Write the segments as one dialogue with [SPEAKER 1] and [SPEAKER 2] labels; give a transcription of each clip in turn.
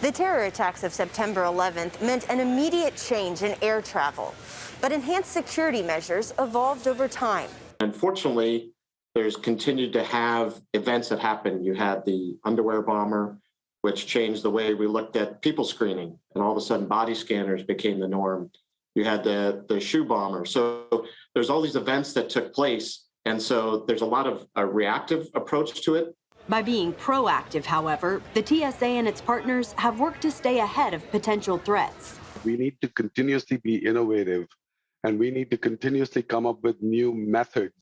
[SPEAKER 1] The terror attacks of September 11th meant an immediate change in air travel, but enhanced security measures evolved over time.
[SPEAKER 2] Unfortunately, there's continued to have events that happen. You had the underwear bomber, which changed the way we looked at people screening, and all of a sudden body scanners became the norm. You had the shoe bomber. So there's all these events that took place, and so there's a lot of a reactive approach to it.
[SPEAKER 3] By being proactive, however, the TSA and its partners have worked to stay ahead of potential threats.
[SPEAKER 4] We need to continuously be innovative, and we need to continuously come up with new methods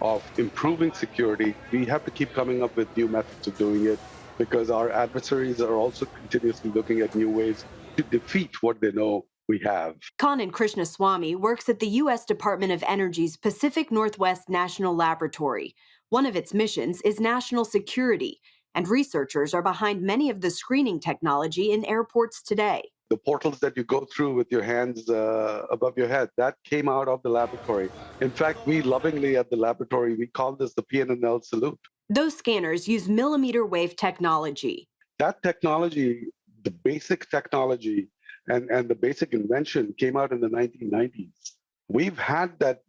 [SPEAKER 4] of improving security. We have to keep coming up with new methods of doing it because our adversaries are also continuously looking at new ways to defeat what they know we have.
[SPEAKER 3] Kannan Krishnaswamy works at the U.S. Department of Energy's Pacific Northwest National Laboratory. One of its missions is national security, and researchers are behind many of the screening technology in airports today.
[SPEAKER 4] The portals that you go through with your hands above your head, that came out of the laboratory. In fact, we lovingly at the laboratory, we call this the PNNL salute.
[SPEAKER 3] Those scanners use millimeter wave technology.
[SPEAKER 4] That technology, the basic technology and the basic invention came out in the 1990s. We've had that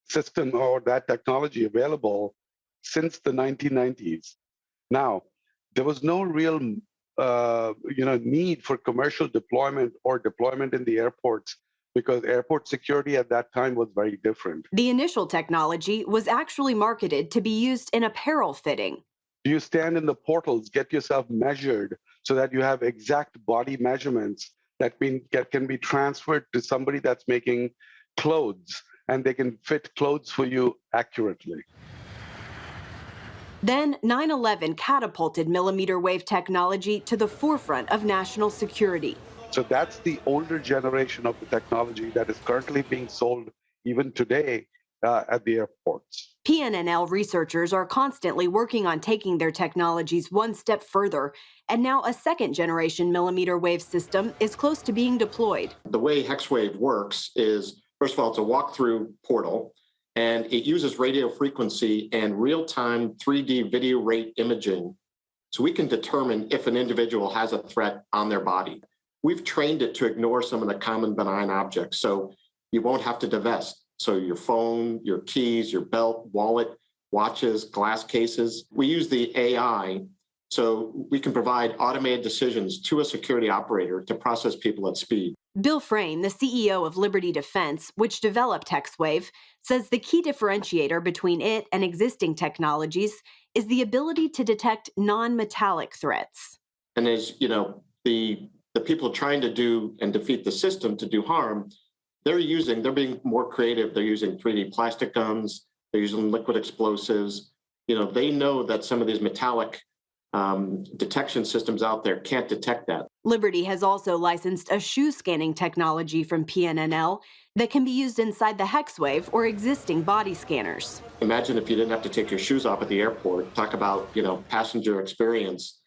[SPEAKER 4] system or that technology available since the 1990s. Now, there was no real need for commercial deployment or deployment in the airports because airport security at that time was very different.
[SPEAKER 3] The initial technology was actually marketed to be used in apparel fitting.
[SPEAKER 4] You stand in the portals, get yourself measured so that you have exact body measurements that can be transferred to somebody that's making clothes, and they can fit clothes for you accurately.
[SPEAKER 3] Then 9/11 catapulted millimeter wave technology to the forefront of national security.
[SPEAKER 4] So that's the older generation of the technology that is currently being sold even today at the airports.
[SPEAKER 3] PNNL researchers are constantly working on taking their technologies one step further, and now a second-generation millimeter wave system is close to being deployed.
[SPEAKER 2] The way Hexwave works is, first of all, it's a walk-through portal, and it uses radio frequency and real-time 3D video rate imaging, so we can determine if an individual has a threat on their body. We've trained it to ignore some of the common benign objects, so you won't have to divest. So your phone, your keys, your belt, wallet, watches, glass cases. We use the AI so we can provide automated decisions to a security operator to process people at speed.
[SPEAKER 3] Bill Frame, the CEO of Liberty Defense, which developed Hexwave, says the key differentiator between it and existing technologies is the ability to detect non-metallic threats.
[SPEAKER 2] And as you know, the people trying to do and defeat the system to do harm, they're being more creative. They're using 3D plastic guns. They're using liquid explosives. They know that some of these metallic detection systems out there can't detect that.
[SPEAKER 3] Liberty has also licensed a shoe scanning technology from PNNL that can be used inside the Hexwave or existing body scanners.
[SPEAKER 2] Imagine if you didn't have to take your shoes off at the airport. Talk about, passenger experience.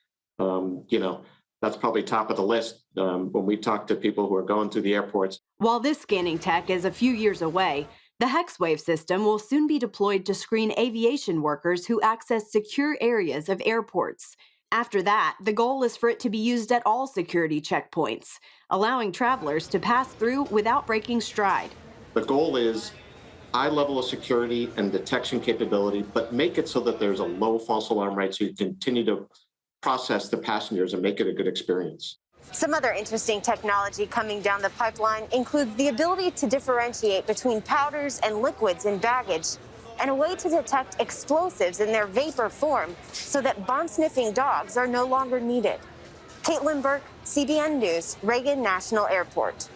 [SPEAKER 2] That's probably top of the list when we talk to people who are going through the airports.
[SPEAKER 3] While this scanning tech is a few years away, the Hexwave system will soon be deployed to screen aviation workers who access secure areas of airports. After that, the goal is for it to be used at all security checkpoints, allowing travelers to pass through without breaking stride.
[SPEAKER 2] The goal is high level of security and detection capability, but make it so that there's a low false alarm rate so you continue to process the passengers and make it a good experience.
[SPEAKER 1] Some other interesting technology coming down the pipeline includes the ability to differentiate between powders and liquids in baggage, and a way to detect explosives in their vapor form so that bomb-sniffing dogs are no longer needed. Caitlin Burke, CBN News, Reagan National Airport.